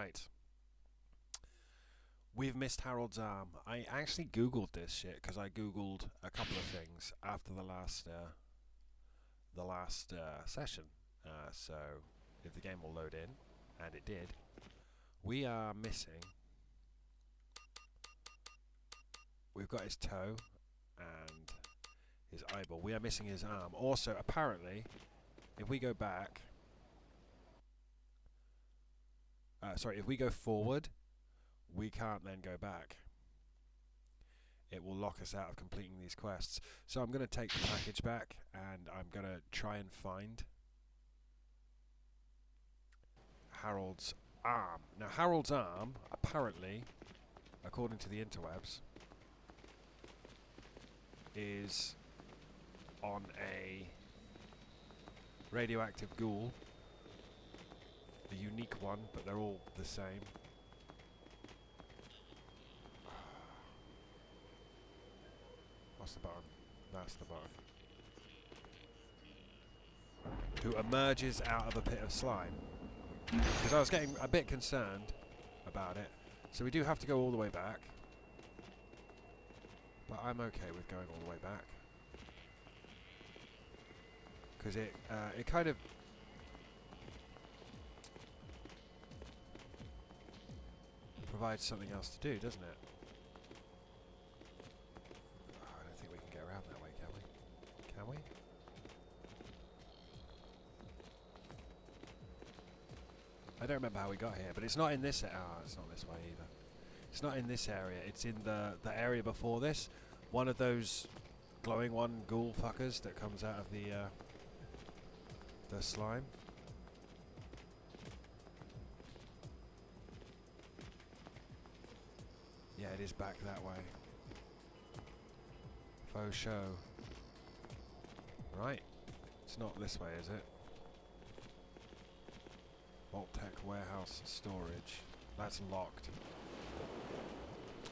Right. We've missed Harold's arm. I actually googled this shit because I googled a couple of things after the last session. So if the game will load in, and it did, we are missing. We've got his toe and his eyeball. We are missing his arm. Also, apparently, if we go back, if we go forward, we can't then go back. It will lock us out of completing these quests. So I'm going to take the package back and I'm going to try and find Harold's arm. Now Harold's arm, apparently, according to the interwebs, is on a radioactive ghoul. The unique one, but they're all the same. What's the button? That's the button. Who emerges out of a pit of slime. Because I was getting a bit concerned about it. So we do have to go all the way back. But I'm okay with going all the way back. Because it kind of... provides something else to do, doesn't it? I don't think we can get around that way, can we? Can we? I don't remember how we got here, but it's not in this... it's not this way either. It's not in this area. It's in the area before this. One of those glowing one ghoul fuckers that comes out of the slime. Yeah, it is back that way. Faux show. Right. It's not this way, is it? Vault-Tec warehouse storage. That's locked.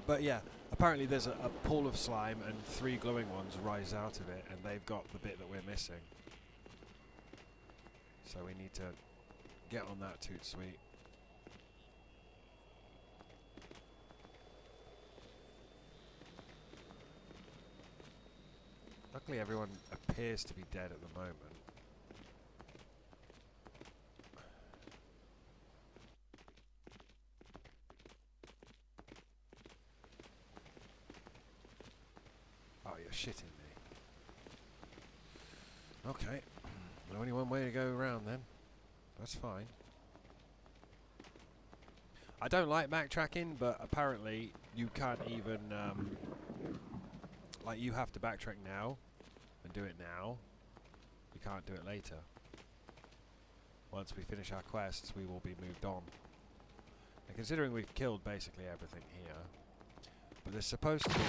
But yeah, apparently there's a pool of slime and 3 glowing ones rise out of it, and they've got the bit that we're missing. So we need to get on that toot sweet. Luckily everyone appears to be dead at the moment. Oh, you're shitting me. Okay. Only one way to go around then. That's fine. I don't like backtracking, but apparently you can't even... like, you have to backtrack now and do it now. You can't do it later. Once we finish our quests, we will be moved on. And considering we've killed basically everything here, but there's supposed to be...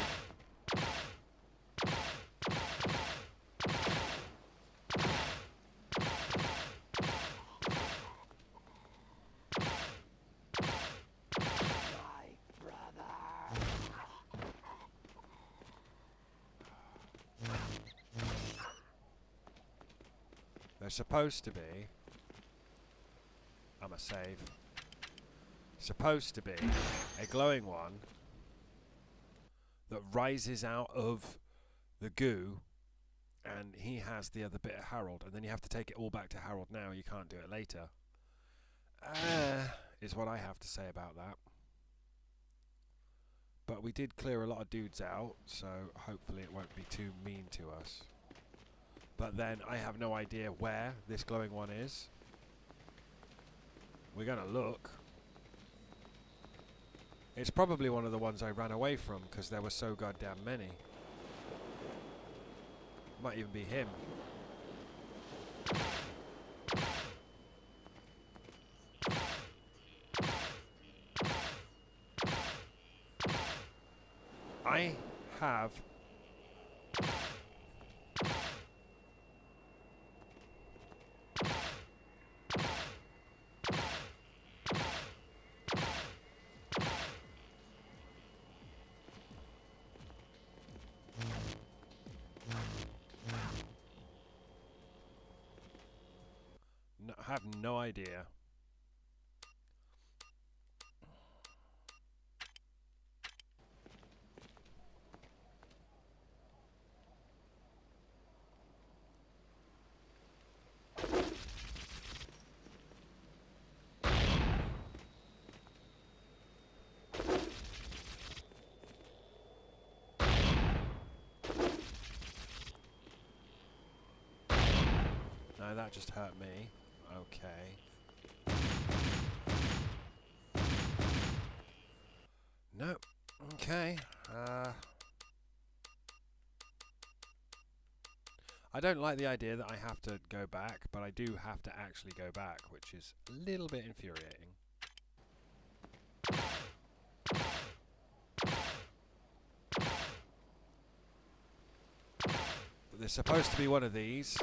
There's supposed to be... I'm a save. Supposed to be a glowing one that rises out of the goo, and he has the other bit of Harold, and then you have to take it all back to Harold now. You can't do it later. Is what I have to say about that. But we did clear a lot of dudes out, so hopefully it won't be too mean to us. But then I have no idea where this glowing one is. We're gonna look. It's probably one of the ones I ran away from because there were so goddamn many. Might even be him. I have... I have no idea that just hurt me. Okay. No. Okay. I don't like the idea that I have to go back, but I do have to actually go back, which is a little bit infuriating. But there's supposed to be one of these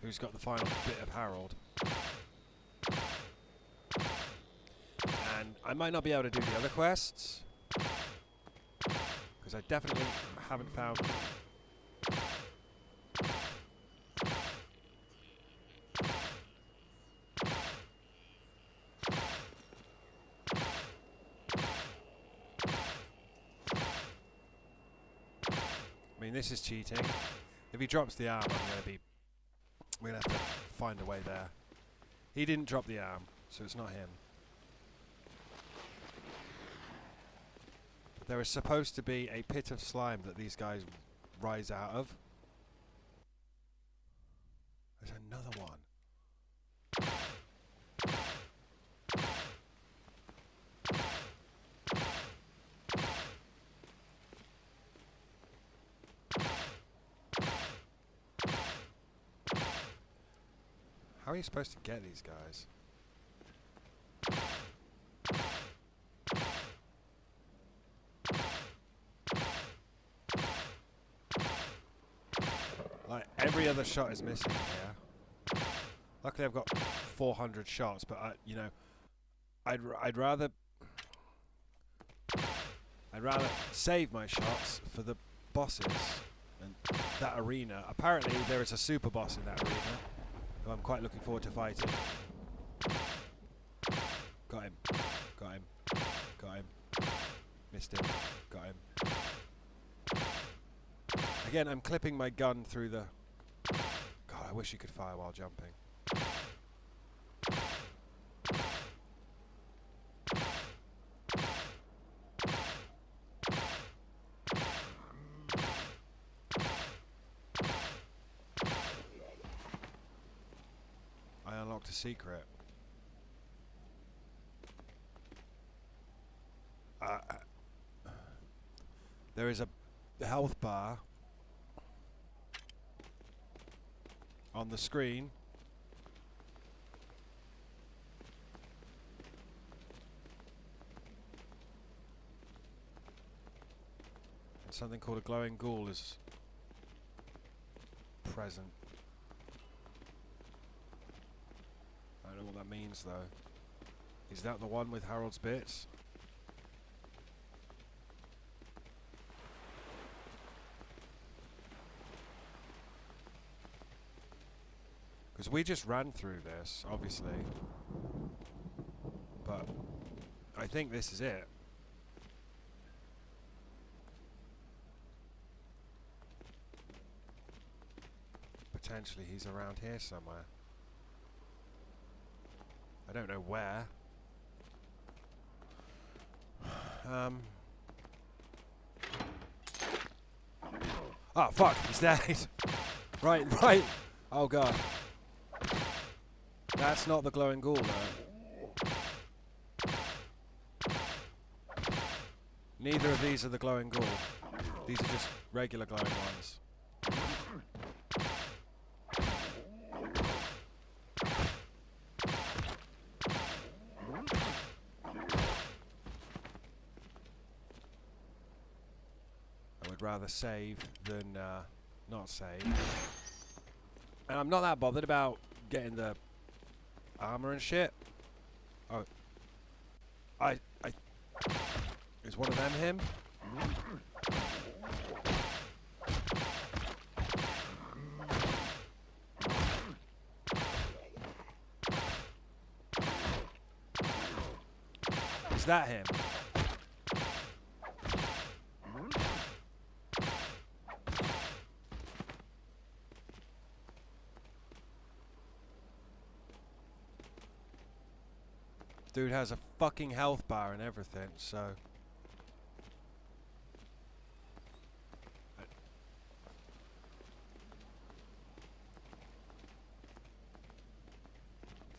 who's got the final bit of Harold. And I might not be able to do the other quests, because I definitely haven't found... I mean, this is cheating. If he drops the arm, we're gonna have to find a way there. He didn't drop the arm, so it's not him. There is supposed to be a pit of slime that these guys rise out of. There's another one. How are you supposed to get these guys? Like, every other shot is missing here. Luckily I've got 400 shots, but you know, I'd rather save my shots for the bosses and that arena. Apparently there is a super boss in that arena who I'm quite looking forward to fighting. Got him. Got him. Got him. Missed him. Got him. Again, I'm clipping my gun through the... God, I wish you could fire while jumping. I unlocked a secret. There is a health bar on the screen. And something called a glowing ghoul is present. I don't know what that means though. Is that the one with Harold's bits? Because we just ran through this, obviously. But I think this is it. Potentially he's around here somewhere. I don't know where. Oh fuck, he's dead. Right. Oh god. That's not the glowing ghoul though. Neither of these are the glowing ghoul. These are just regular glowing ones. I would rather save than not save. And I'm not that bothered about getting the armor and shit. Oh. Is one of them him? Is that him? Dude has a fucking health bar and everything, so...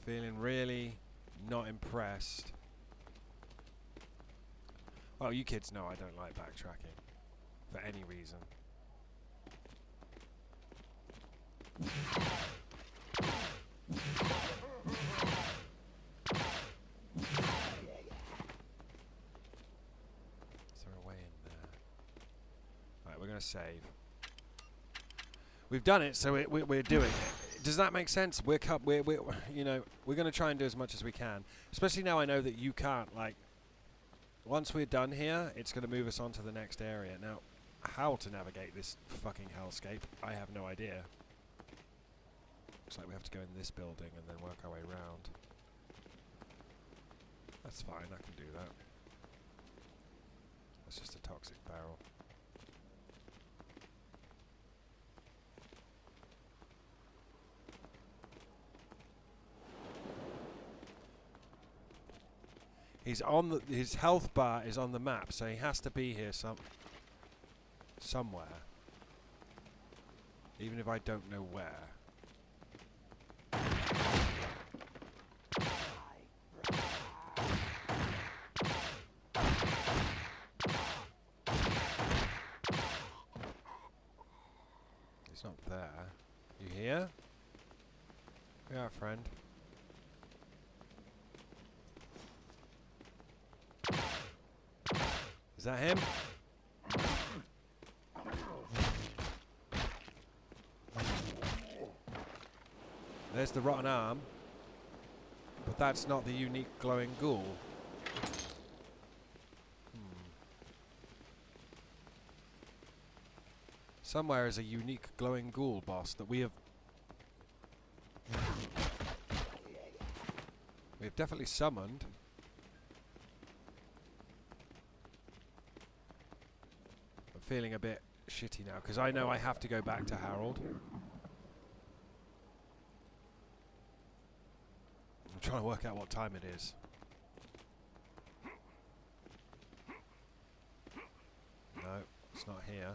Feeling really not impressed. Well, you kids know I don't like backtracking for any reason. Is there a way in there? Right, we're going to save. We've done it, so we're doing it. Does that make sense? We're you know, we're going to try and do as much as we can. Especially now I know that you can't, like, once we're done here, it's going to move us on to the next area. Now, how to navigate this fucking hellscape, I have no idea. Looks like we have to go in this building and then work our way around. That's fine, I can do that. That's just a toxic barrel. He's on the, his health bar is on the map, so he has to be here somewhere. Even if I don't know where. He's not there. You here? Yeah, friend. Is that him? There's the rotten arm. But that's not the unique glowing ghoul. Somewhere is a unique glowing ghoul boss that we have definitely summoned. I'm feeling a bit shitty now because I know I have to go back to Harold. I'm trying to work out what time it is. No, it's not here.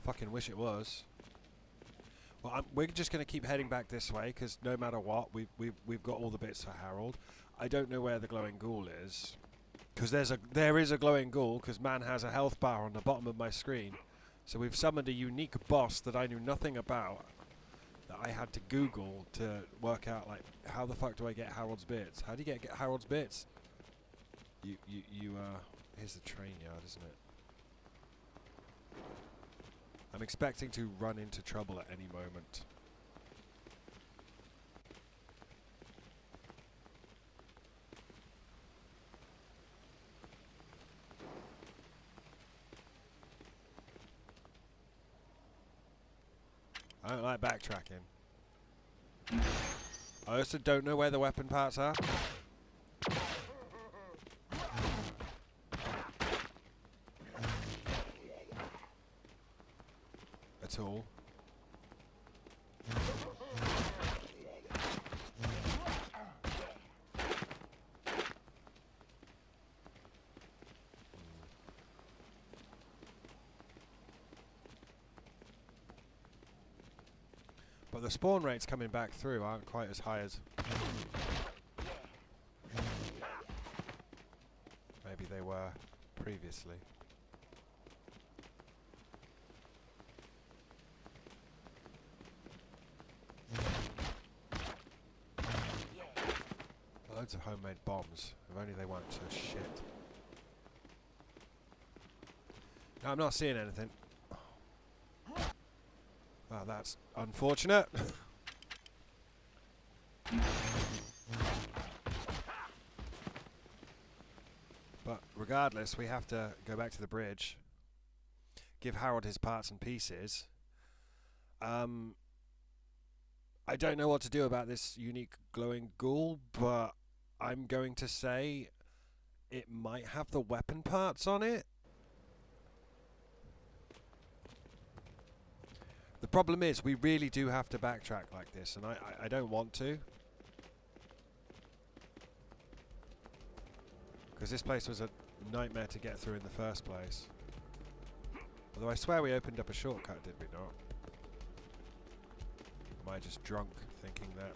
Fucking wish it was. Well, we're just going to keep heading back this way because no matter what, we've got all the bits for Harold. I don't know where the glowing ghoul is because there is a glowing ghoul because man has a health bar on the bottom of my screen. So we've summoned a unique boss that I knew nothing about that I had to Google to work out, like, how the fuck do I get Harold's bits? How do you get Harold's bits? Here's the train yard, isn't it? I'm expecting to run into trouble at any moment. I don't like backtracking. I also don't know where the weapon parts are. At all. But the spawn rates coming back through aren't quite as high as maybe they were previously. Loads of homemade bombs. If only they weren't so shit. No, I'm not seeing anything. Well, that's unfortunate. But regardless, we have to go back to the bridge. Give Harold his parts and pieces. I don't know what to do about this unique glowing ghoul, but I'm going to say it might have the weapon parts on it. The problem is we really do have to backtrack like this, and I don't want to. Because this place was a nightmare to get through in the first place. Although I swear we opened up a shortcut, did we not? Am I just drunk thinking that?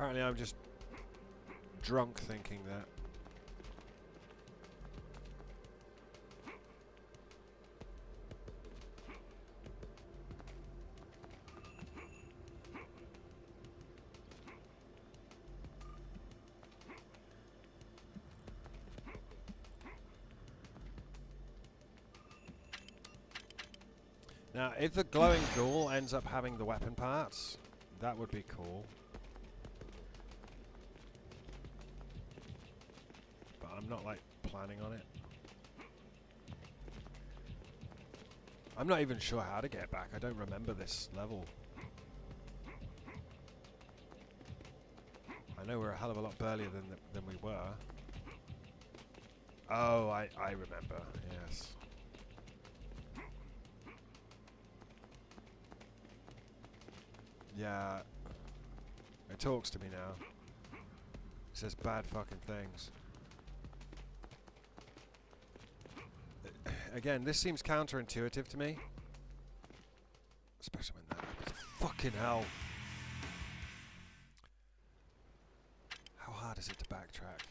Apparently I'm just drunk thinking that. Now, if the glowing ghoul ends up having the weapon parts, that would be cool. But I'm not, like, planning on it. I'm not even sure how to get back. I don't remember this level. I know we're a hell of a lot burlier than we were. Oh, I remember. Yes. Yeah. It talks to me now. It says bad fucking things. Again, this seems counterintuitive to me. Especially when that happens. Fucking hell. How hard is it to backtrack?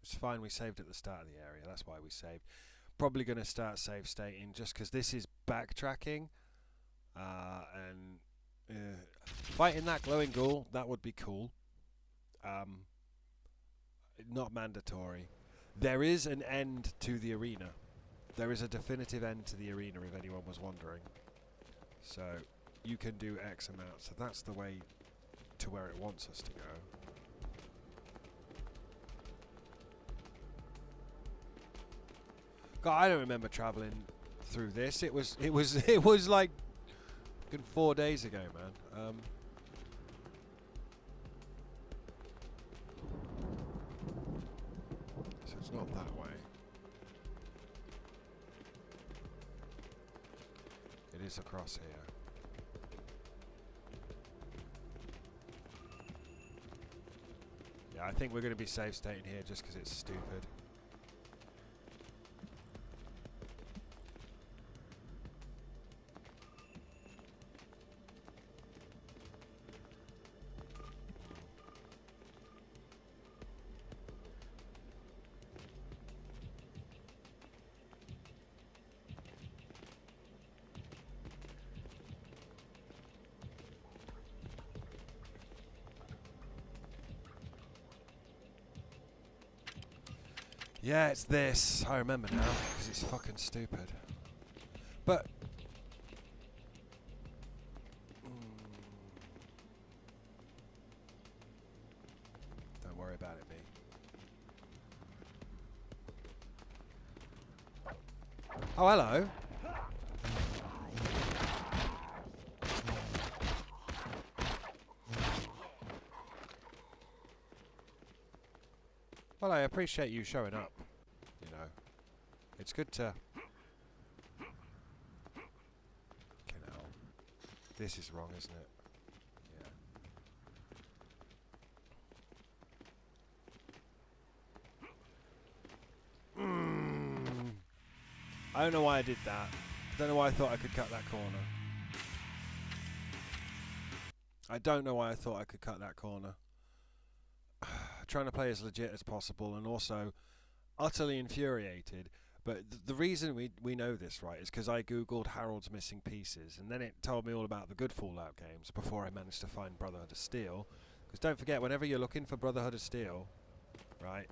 It's fine, we saved at the start of the area. That's why we saved. Probably going to start save stating just because this is backtracking. And fighting that glowing ghoul, that would be cool. Not mandatory. There is an end to the arena. There is a definitive end to the arena, if anyone was wondering. So, you can do X amount. So that's the way to where it wants us to go. God, I don't remember travelling through this. It was like 4 days ago, man. So it's not that way. It is across here. Yeah, I think we're going to be safe stating here just because it's stupid. Yeah, it's this. I remember now, because it's fucking stupid. But... don't worry about it, mate. Oh, hello. Well, I appreciate you showing up. You know, it's good to... Fucking hell. This is wrong, isn't it? Yeah. I don't know why I did that. I don't know why I thought I could cut that corner. I don't know why I thought I could cut that corner. Trying to play as legit as possible, and also utterly infuriated. But the reason we know this, right, is because I googled Harold's missing pieces, and then it told me all about the good Fallout games before I managed to find Brotherhood of Steel. Because don't forget, whenever you're looking for Brotherhood of Steel, right,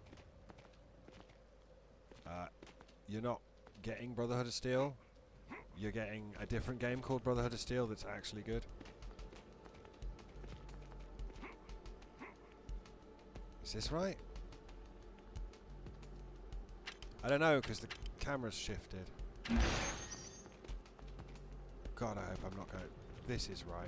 you're not getting Brotherhood of Steel. You're getting a different game called Brotherhood of Steel that's actually good. Is this right? I don't know, because the camera's shifted. God, I hope I'm not going... This is right.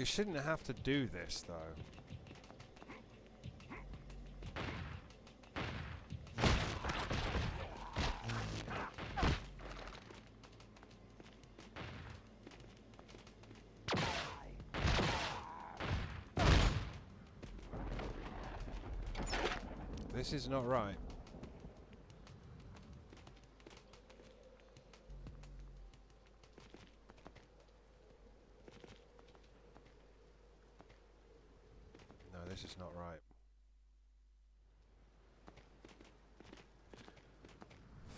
You shouldn't have to do this, though. This is not right. No, this is not right.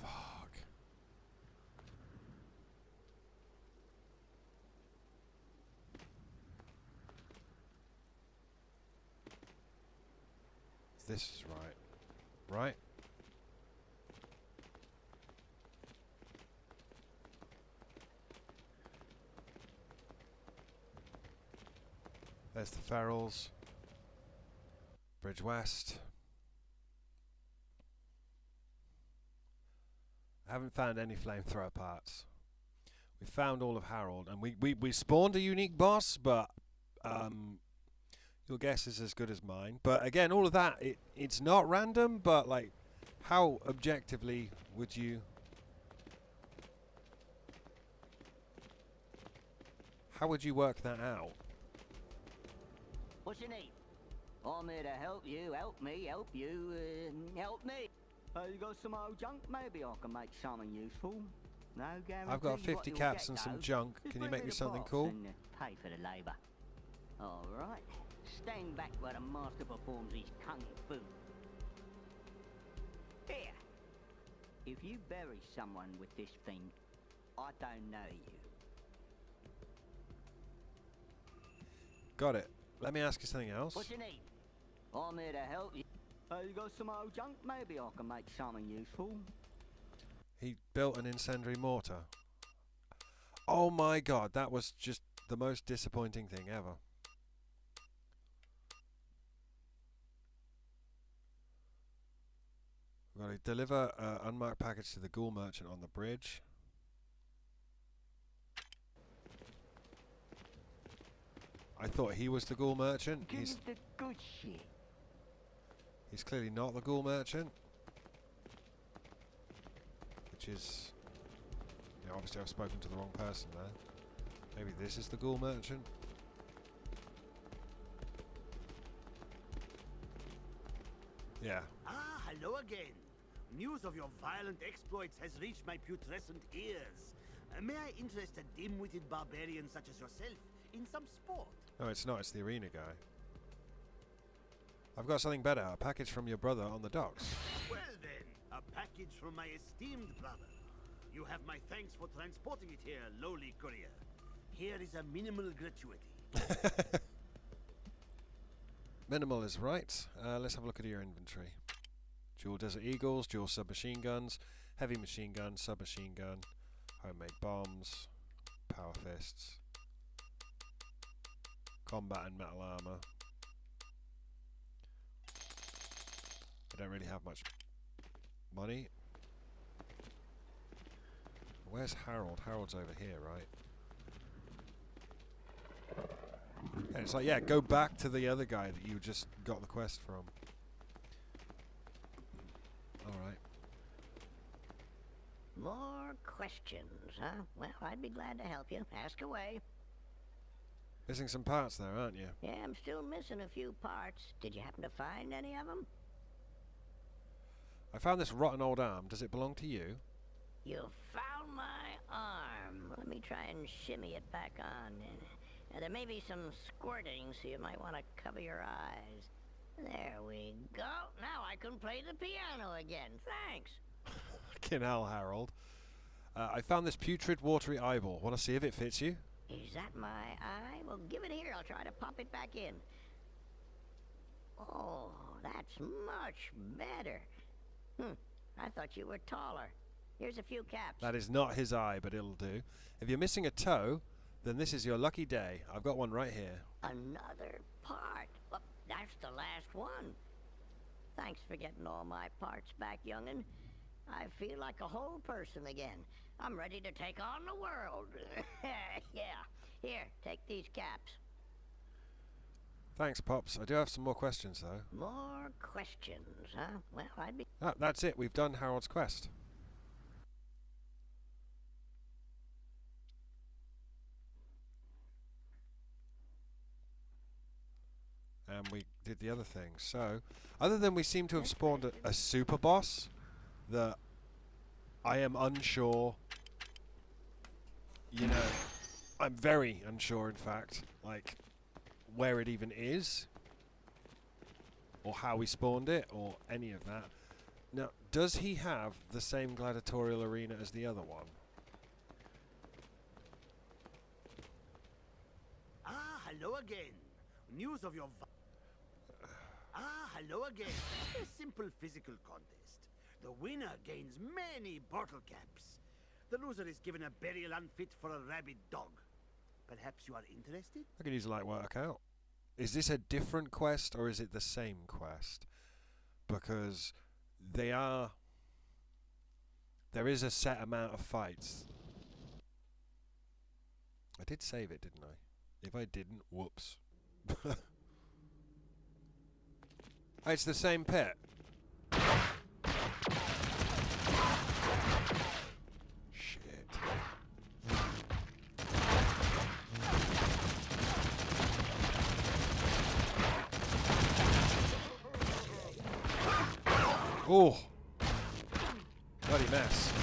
Fuck. This is right. Right? There's the ferals. Bridge West. I haven't found any flamethrower parts. We found all of Harold, and we spawned a unique boss, but your guess is as good as mine. But again, all of that, it's not random, but like, how objectively would you... How would you work that out? What you need? I'm here to help you, help me, help you, help me. You got some old junk? Maybe I can make something useful. No guarantee. I've got 50 caps and some junk. Can you make me something cool? And, pay for the labour. All right. Stand back while the master performs his kung fu. Here. If you bury someone with this thing, I don't know you. Got it. Let me ask you something else. What you need? I'm here to help you. You got some old junk? Maybe I can make something useful. He built an incendiary mortar. Oh my god, that was just the most disappointing thing ever. We've got to deliver an unmarked package to the ghoul merchant on the bridge. I thought he was the ghoul merchant. He's the good shit. He's clearly not the ghoul merchant. Which is... You know, obviously I've spoken to the wrong person there. Maybe this is the ghoul merchant? Yeah. Ah, hello again. News of your violent exploits has reached my putrescent ears. May I interest a dim-witted barbarian such as yourself in some sport? No, it's not. It's the arena guy. I've got something better. A package from your brother on the docks. Well then, a package from my esteemed brother. You have my thanks for transporting it here, lowly courier. Here is a minimal gratuity. Minimal is right. Let's have a look at your inventory. Dual Desert Eagles, dual submachine guns, heavy machine gun, submachine gun, homemade bombs, power fists, combat and metal armor. I don't really have much money. Where's Harold? Harold's over here, right? And it's like, yeah, go back to the other guy that you just got the quest from. Alright. More questions, huh? Well, I'd be glad to help you. Ask away. Missing some parts there, aren't you? Yeah, I'm still missing a few parts. Did you happen to find any of them? I found this rotten old arm. Does it belong to you? You found my arm. Let me try and shimmy it back on. There may be some squirting, so you might want to cover your eyes. There we go. Now I can play the piano again. Thanks. Fucking hell, Harold. I found this putrid, watery eyeball. Want to see if it fits you? Is that my eye? Well, give it here. I'll try to pop it back in. Oh, that's much better. I thought you were taller. Here's a few caps. That is not his eye, but it'll do. If you're missing a toe, then this is your lucky day. I've got one right here. Another part. Well, that's the last one. Thanks for getting all my parts back, young'un. I feel like a whole person again. I'm ready to take on the world. Yeah. Here, take these caps. Thanks, Pops. I do have some more questions, though. More questions, huh? Well, I'd be... That's it. We've done Harold's quest. And we did the other thing. So, other than we seem to have spawned a super boss that I am unsure, you know, I'm very unsure, in fact, like, where it even is, or how we spawned it, or any of that. Now, does he have the same gladiatorial arena as the other one? Ah, hello again. News of your... hello again. A simple physical contest. The winner gains many bottle caps. The loser is given a burial unfit for a rabid dog. Perhaps you are interested? I could easily work out. Is this a different quest, or is it the same quest? Because there is a set amount of fights. I did save it, didn't I? If I didn't, whoops. It's the same pit. Shit. Oh! Bloody mess.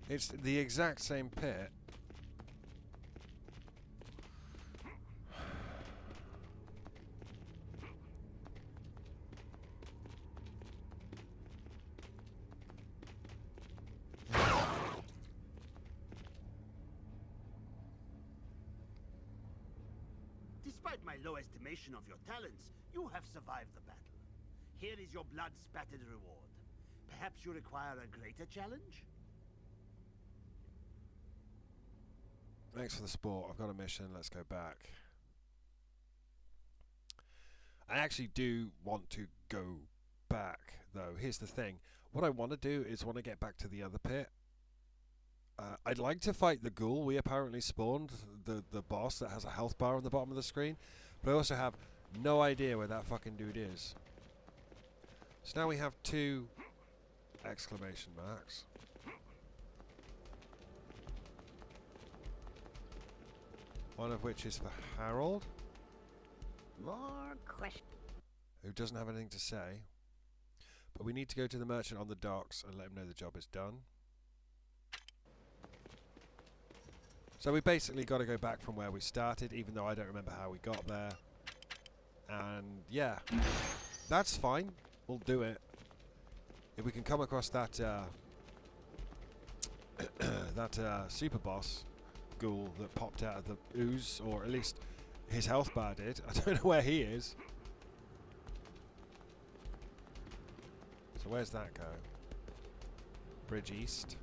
It's the exact same pit. Despite my low estimation of your talents, you have survived the battle. Here is your blood-spattered reward. Perhaps you require a greater challenge? Thanks for the sport. I've got a mission. Let's go back. I actually do want to go back, though. Here's the thing. What I want to do is want to get back to the other pit. I'd like to fight the ghoul we apparently spawned, the boss that has a health bar on the bottom of the screen, but I also have no idea where that fucking dude is. So now we have 2 exclamation marks. One of which is for Harold, More questions. who doesn't have anything to say. But we need to go to the merchant on the docks and let him know the job is done. So we basically got to go back from where we started, even though I don't remember how we got there. And yeah, that's fine. We'll do it. If we can come across that that super boss ghoul that popped out of the ooze, or at least his health bar did. I don't know where he is. So where's that go? Bridge East.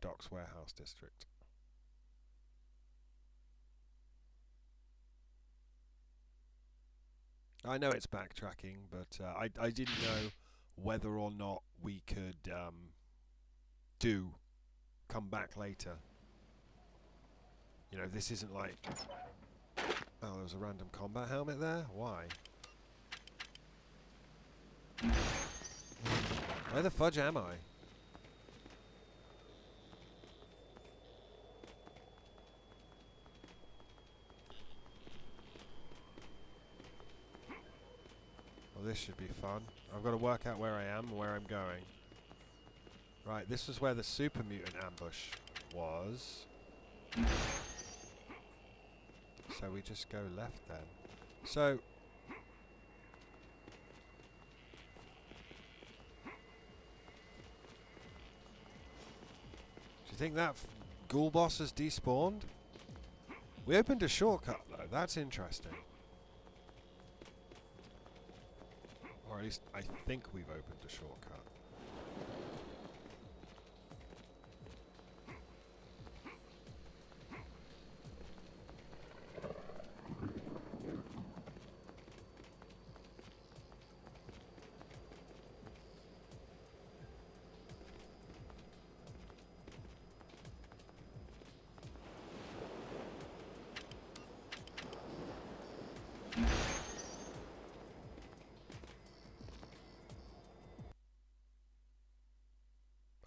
Docks Warehouse District. I know it's backtracking, but I didn't know whether or not we could come back later. You know, this isn't like... Oh, there was a random combat helmet there? Why? Where the fudge am I? Well, this should be fun. I've got to work out where I am and where I'm going. Right, this was where the super mutant ambush was. So we just go left then. So... do you think that ghoul boss has despawned? We opened a shortcut though, that's interesting. Or at least I think we've opened a shortcut.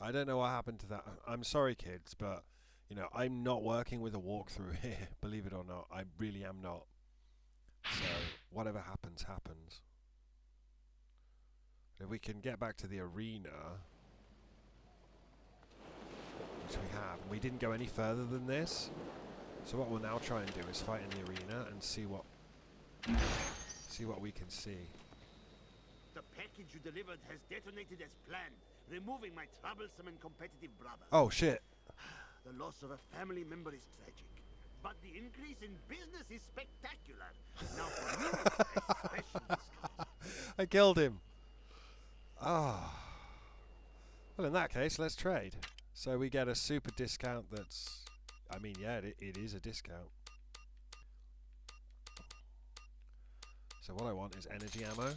I don't know what happened to that. I'm sorry, kids, but, you know, I'm not working with a walkthrough here, believe it or not. I really am not. So, whatever happens, happens. If we can get back to the arena, which we have, and we didn't go any further than this, so what we'll now try and do is fight in the arena and see what we can see. The package you delivered has detonated as planned, removing my troublesome and competitive brother. Oh shit. The loss of a family member is tragic, but the increase in business is spectacular. Now for you, a special discount. I killed him. Ah. Well, in that case, let's trade. So we get a super discount that's... I mean, yeah, it is a discount. So what I want is energy ammo.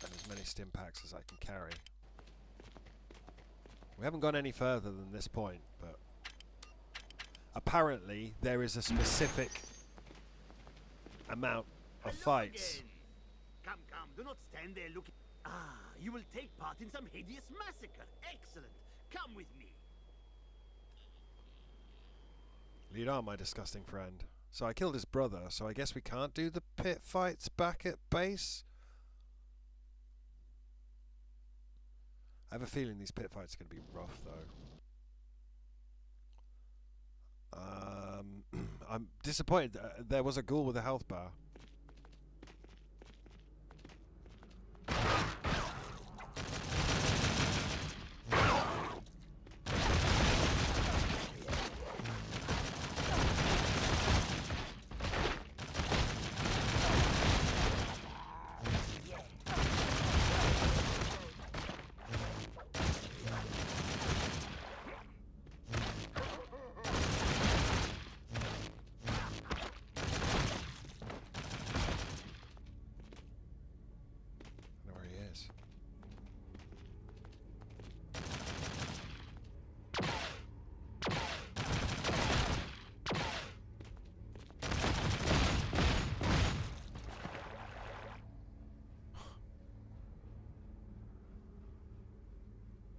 And as many stim packs as I can carry. We haven't gone any further than this point, but... apparently, there is a specific amount of fights. Again. Come, do not stand there looking... Ah, you will take part in some hideous massacre. Excellent. Come with me. Lead on, my disgusting friend. So I killed his brother, so I guess we can't do the pit fights back at base? I have a feeling these pit fights are going to be rough, though. I'm disappointed. There was a ghoul with a health bar.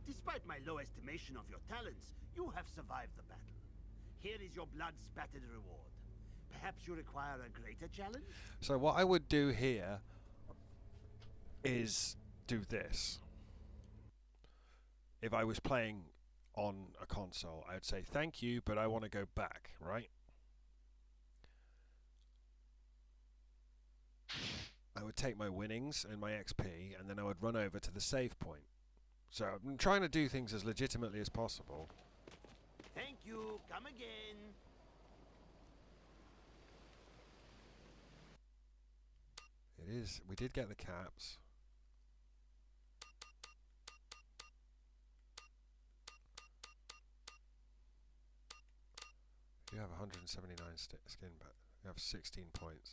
Despite my low estimation of your talents, you have survived the battle. Here is your blood-spattered reward. Perhaps you require a greater challenge? So what I would do here is do this. If I was playing on a console, I would say, thank you, but I want to go back, right? I would take my winnings and my XP, and then I would run over to the save point. So I'm trying to do things as legitimately as possible. Thank you. Come again. It is. We did get the caps. You have 179 skin, but you have 16 points.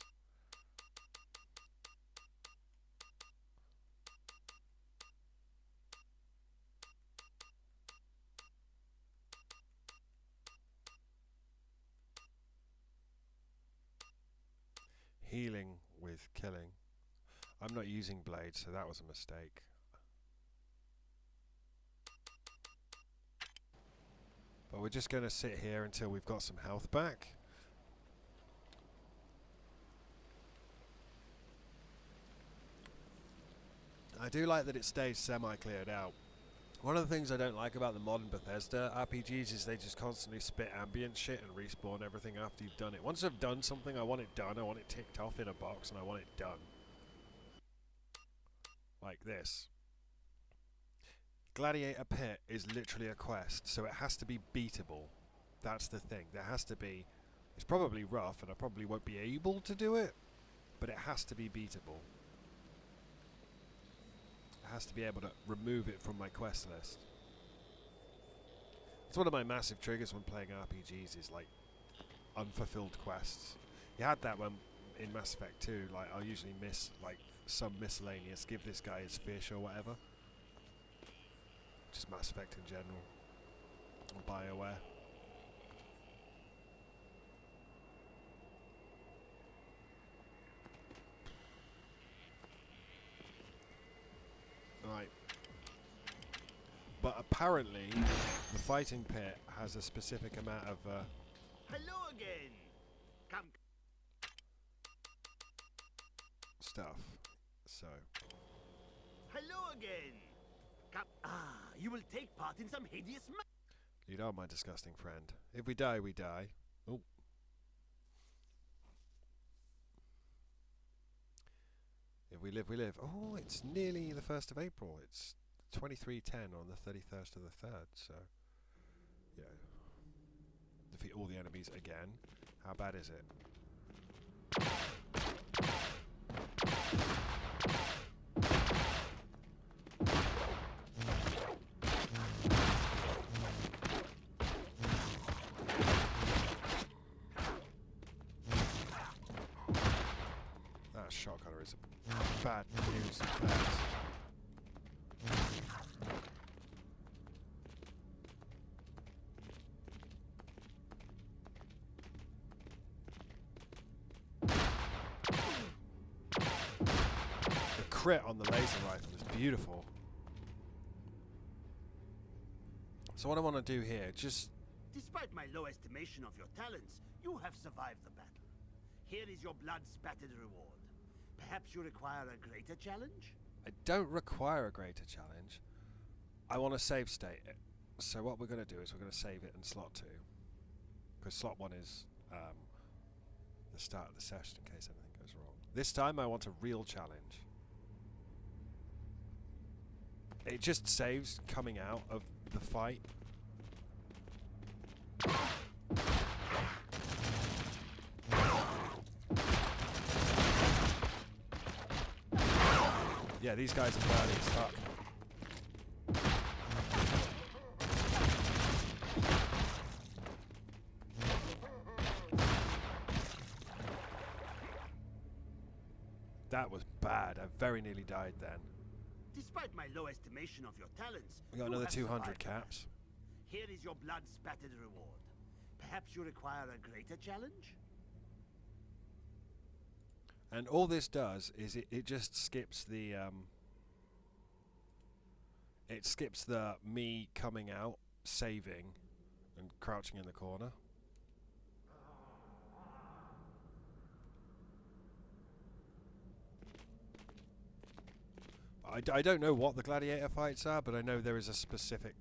Healing with killing. I'm not using blades, so that was a mistake. But we're just going to sit here until we've got some health back. I do like that it stays semi-cleared out. One of the things I don't like about the modern Bethesda RPGs is they just constantly spit ambient shit and respawn everything after you've done it. Once I've done something, I want it done, I want it ticked off in a box, and I want it done. Like this. Gladiator Pit is literally a quest, so it has to be beatable. That's the thing. There has to be... It's probably rough, and I probably won't be able to do it, but it has to be beatable. Has to be able to remove it from my quest list. It's one of my massive triggers when playing RPGs is like unfulfilled quests. You had that when in Mass Effect 2, like I'll usually miss like some miscellaneous, give this guy his fish or whatever. Just Mass Effect in general. Or BioWare. But apparently, the fighting pit has a specific amount of Hello again. Come. stuff. So, Hello again. Come. You will take part in some hideous you are my disgusting friend. If we die, we die. Oh. If we live, we live. Oh, it's nearly the 1st of April. It's 23:10 on the 31st of the 3rd. So, yeah. Defeat all the enemies again. How bad is it? That shotgunner is a bad news bears. The crit on the laser rifle is beautiful. So what I want to do here, just Despite my low estimation of your talents, you have survived the battle. Here is your blood-spattered reward. Perhaps you require a greater challenge? I don't require a greater challenge. I want to save state it. So what we're going to do is we're going to save it in slot 2. Because slot 1 is the start of the session in case anything goes wrong. This time I want a real challenge. It just saves coming out of the fight. Yeah, these guys are burly as fuck. That was bad. I very nearly died then. Despite my low estimation of your talents, We got you another have 200 survived the caps. battle. Here is your blood-spattered reward. Perhaps you require a greater challenge? And all this does is it just skips the it skips the me coming out, saving, and crouching in the corner. I don't know what the gladiator fights are, but I know there is a specific.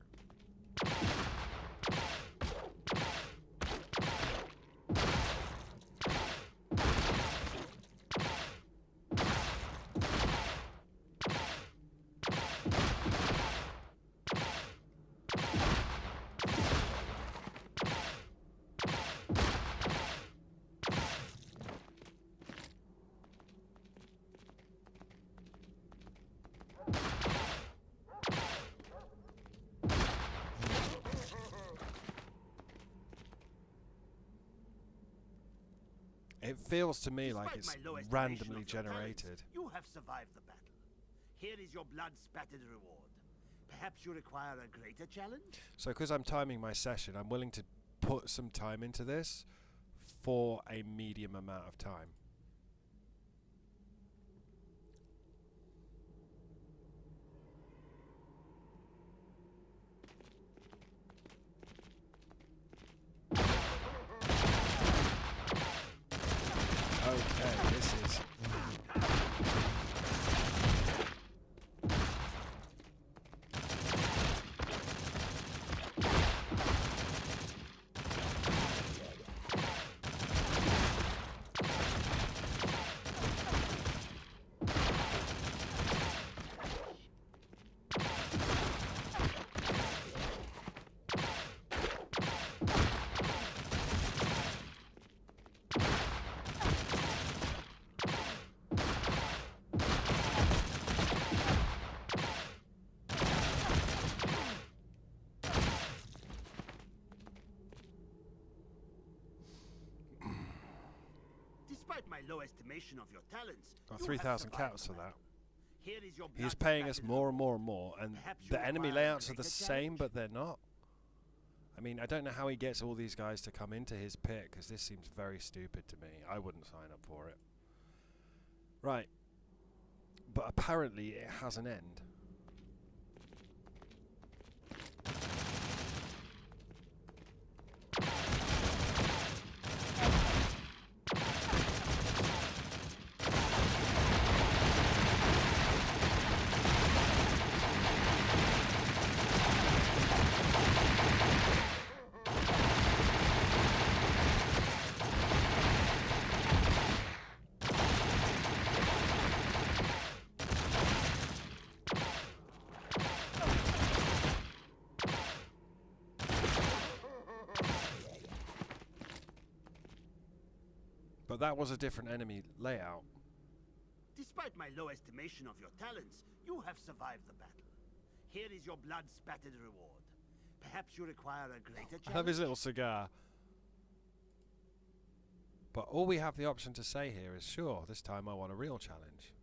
It feels to me like it's randomly generated. You have survived the battle. Here is your blood-spattered reward. Perhaps you require a greater challenge? So because I'm timing my session, I'm willing to put some time into this for a medium amount of time. Okay, this is... Despite my low estimation of your talents, Got you 3,000 have survived caps the for that. battle. Here is your He's paying us blood-spattered more and reward. more and more, and Perhaps you the enemy require a layouts are the greater same, challenge? but they're not. I mean, I don't know how he gets all these guys to come into his pit, because this seems very stupid to me. I wouldn't sign up for it. Right. But apparently it has an end. but that was a different enemy layout. Despite my low estimation of your talents, you have survived the battle. Here is your blood-spattered reward. Perhaps you require a greater I love his challenge? little cigar. But all we have the option to say here is, sure, this time I want a real challenge.